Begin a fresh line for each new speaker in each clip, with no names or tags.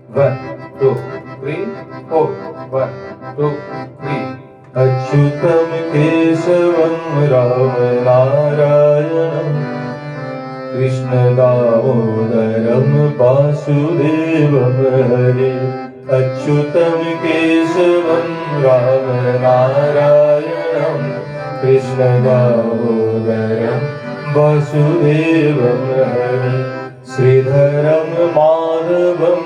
1, 2, 3, 4. 1, 2, 3. अच्युतं केशवं राम नारायणं कृष्णदामोदरं वासुदेवं हरे। अच्युतं केशवं राम नारायणं कृष्णदामोदरं वासुदेवं हरे। श्रीधरं माधवं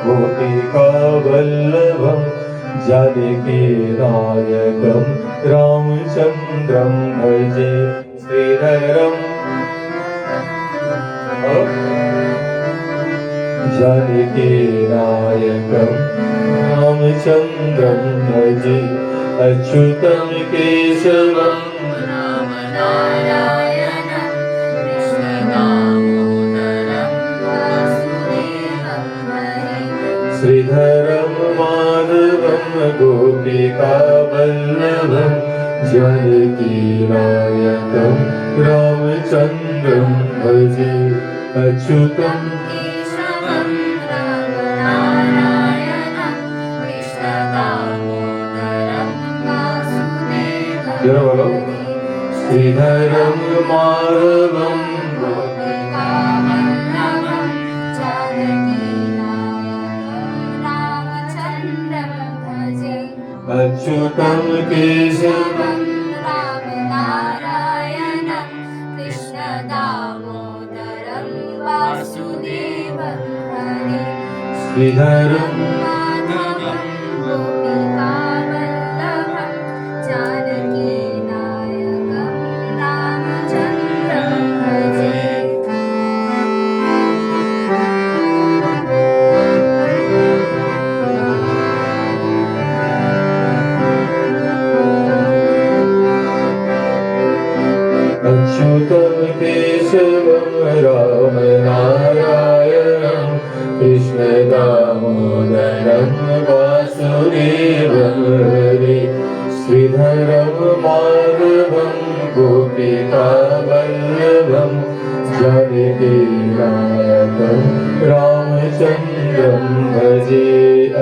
गोपिकावल्लभं जानकीनायकं रामचन्द्रं भजे। श्रीधरं जानकीनायकं रामचन्द्रं भजे। अच्युतं केशवं
राम नारायणं कृष्णदामोदरं वासुदेवं हरे।
श्रीधरं माधवं गोपिकावल्लभं जानकीनायकं रामचन्द्रं भजे। अच्युतं
केशवं राम नारायणं कृष्णदामोदरं वासुदेवं
बोलो।
हरे।
श्रीधरं माधवं
गोपिकावल्लभं जानकीनायकं रामचन्द्रं भजे।
अच्युतं केशवं
राम नारायणं कृष्णदामोदरं वासुदेवं हरे।
श्रीधरं
माधवं गोपिकावल्लभं जानकीनायकं रामचन्द्रं भजे।
अच्युतं केशवं राम नारायणं कृष्णदामोदरं वासुदेवं हरे। श्रीधरं माधवं गोपिकावल्लभं जानकीनायकं रामचन्द्रं भजे।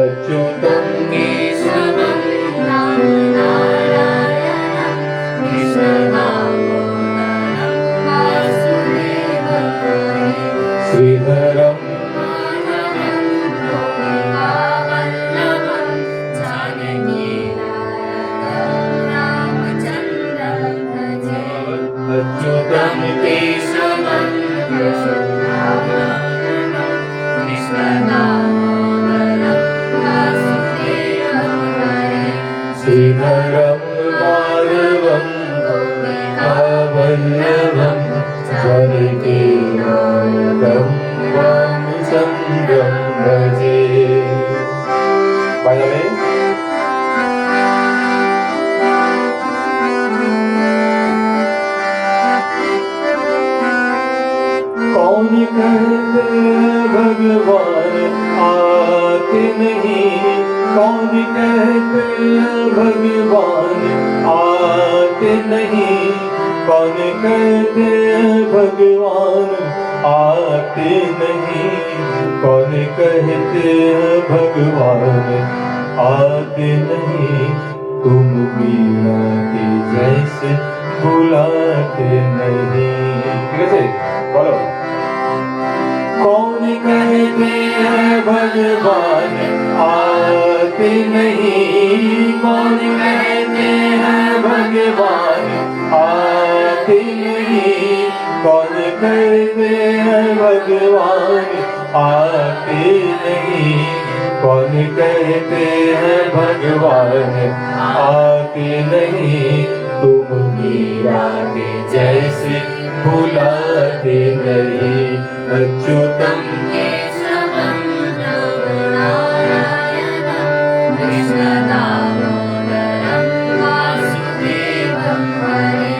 अच्युतं
केशवं राम नारायणं कृष्णदामोदरं वासुदेवं हरे।
श्रीधरं
माधवं गोपिकावल्लभं जानकीनायकं रामचन्द्रं भजे।
अच्युतं
केशवं राम नारायणं कृष्णदामोदरं वासुदेवं हरे।
श्रीधरं माधवं गोपिकावल्लभं जानकीनायकं रामचन्द्रं भजे। बजावे। कौन कहते भगवान आते नहीं, कौन कहते भगवान आते नहीं, कौन कहते भगवान आते नहीं, कौन कहते भगवान आते नहीं, तुम मीरा के जैसे बुलाते नहीं। ठीक है, बोलो। कौन कहते हैं भगवान आते नहीं, कौन कहते हैं भगवान आते नहीं, कौन कहते हैं भगवान आते नहीं, कौन कहते हैं भगवान आते नहीं, तुम मीरा के जैसे बुलाते नहीं। अच्युतं
केशवं राम नारायणं कृष्णदामोदरं वासुदेवं हरे।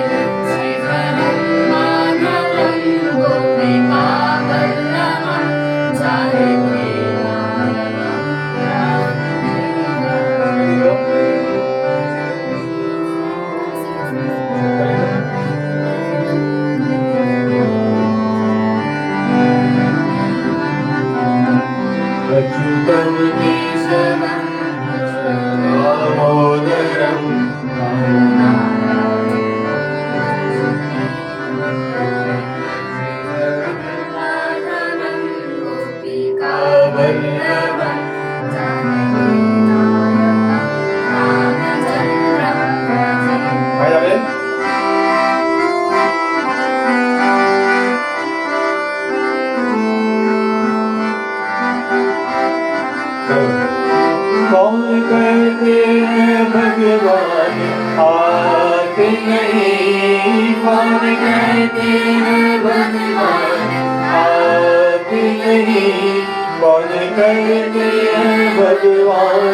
श्रीधरं माधवं गोपिकावल्लभं जानकीनायकं रामचन्द्रं
अच्युतं केशवं दामोदरं वल्लभं आया बेन कौन कहते हैं भगवान आते नहीं कौन कहते हैं भगवान आते नहीं कौन कहते हैं भगवान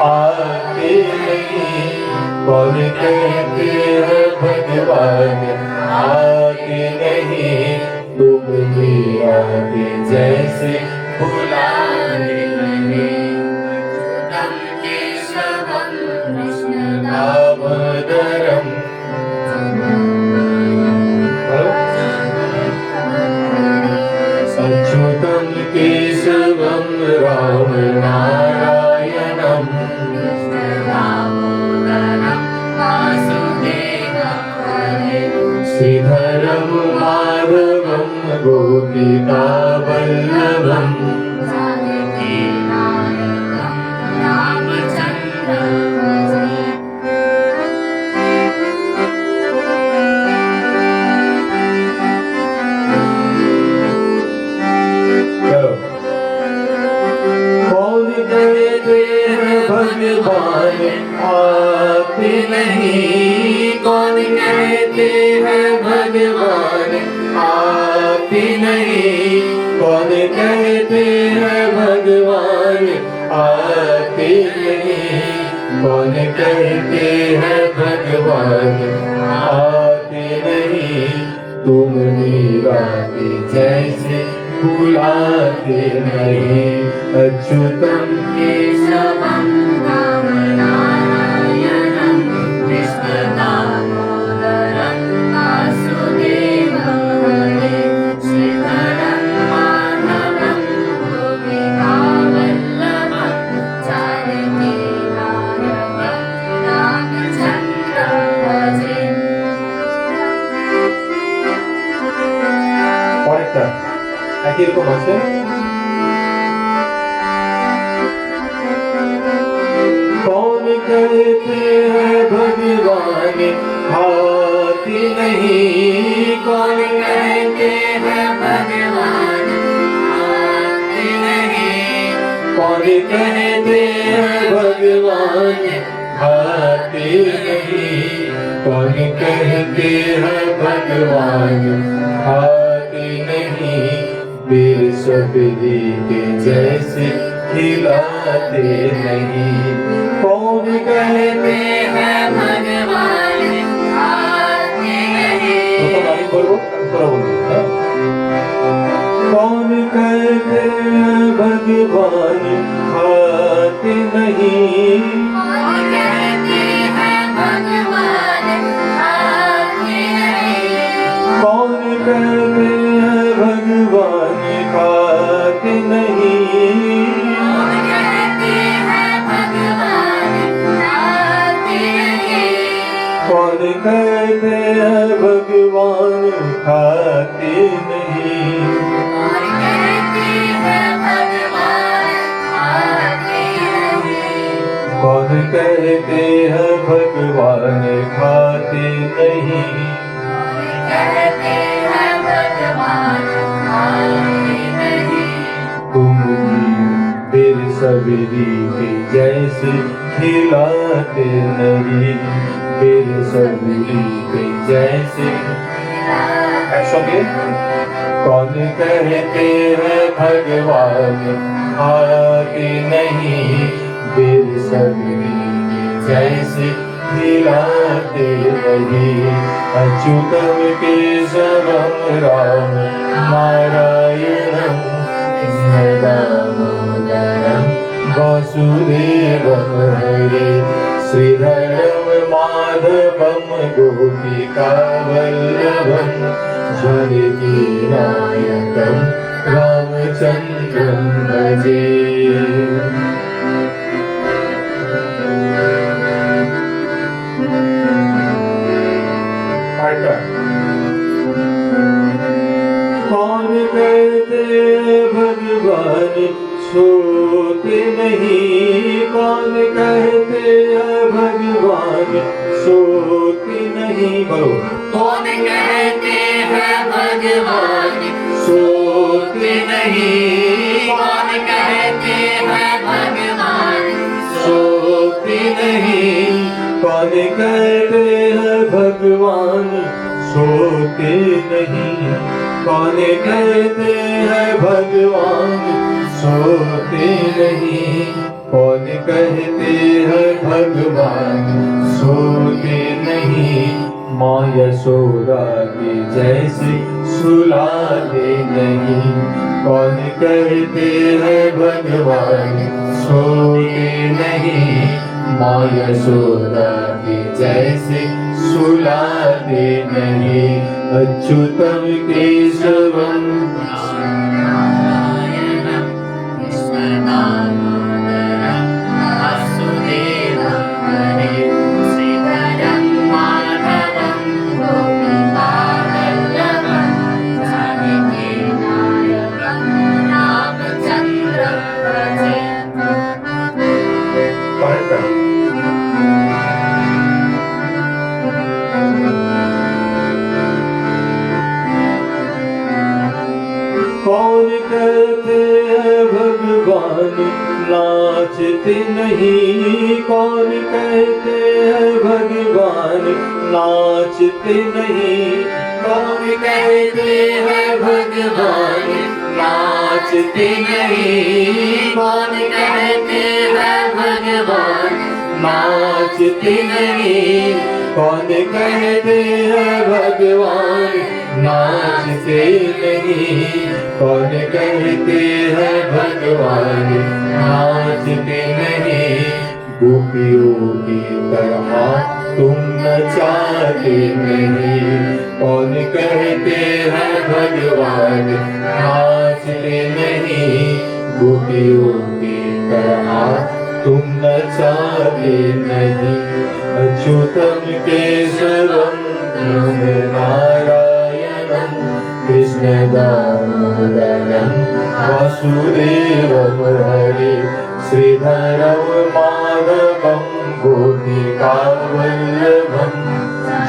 आते नहीं कौन कहते हैं भगवान आते नहीं तुम भी आते जैसे बुलाते नहीं दामोदरम अच्युतं केशवं राम नारायणं श्रीधरं माधवं गोपिका वल्लभं भगवान आते नहीं कौन कहते हैं भगवान आते नहीं कौन कहते हैं भगवान आते नहीं कौन कहते हैं भगवान आते नहीं तुम मीराते जैसे बुलाते नहीं अच्युतं केशवं नारायणं कृष्ण दामोदरं वासुदेवं हरे श्रीधरं माधवं गोपिका वल्लभं जानकी नायकं रामचन्द्रं भजे পরেরটা একই রকম আছে कौन कहते हैं भगवान आते नहीं कौन कहते हैं भगवान आते नहीं कौन कहते हैं भगवान आते नहीं कौन कहते हैं भगवान आते नहीं वीर सबरी के जैसे खिलाते नहीं कौन कहते हैं भगवान आते नहीं कौन कहते हैं भगवान आते नहीं कौन कहते हैं भगवान आते नहीं कौन कहते हैं भगवान आते नहीं कौन कहते हैं भगवान खाते नहीं कौन कहते हैं भगवान खाते नहीं कौन कहते हैं भगवान खाते नहीं कहते हैं भगवान खाते नहीं तुम फिर सबरी के जैसे खिलाते नहीं फिर सबरी के जैसे ऐसोगे कौन कहते हैं भगवान आते नहीं फिर सबरी के जैसे खिलाते नहीं अच्युतं केशवं राम नारायणं दामोदरं वासुदेवं हरे श्रीधरं माधवं गोपिका वल्लभं जानकी नायकं रामचन्द्रं भजे सोते नहीं कौन कहते हैं भगवान सोते नहीं बोलो
कौन कहते हैं भगवान
सोते
नहीं कौन कहते हैं भगवान
सोते नहीं कौन कहते हैं भगवान सोते नहीं कौन कहते हैं भगवान सोते नहीं कौन कहते हैं भगवान सोते नहीं माँ यशोदा की जैसे सुलाते नहीं कौन कहते हैं भगवान सोते नहीं माँ यशोदा की जैसे सुलाते नहीं अच्युतम केशवम
नारायणं कृष्णदामोदरं वासुदेवं हरे श्रीधरं माधवं गोपिकावल्लभं जानकीनायकं रामचन्द्रं भजे
कौन कहते हैं भगवान नाचते नहीं कौन कहते हैं भगवान नाचते नहीं कौन कहते हैं भगवान नाचते नहीं कौन कहते हैं भगवान नाचते नहीं कौन कहते हैं भगवान नाचते नहीं कौन कहते हैं भगवान नाचते नहीं गोपियों की तरह तुम नचाते नहीं कौन कहते हैं भगवान नाचते नहीं गोपियों की तरह तुम नचाते नहीं अच्युतम केशवम नारायणं कृष्ण दामोदरं वासुदेवं हरे श्रीधरं माधवं गोपिकावल्लभं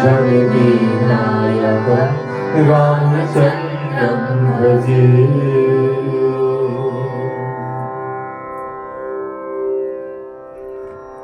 जानकीनायकं रामचन्द्रं भजे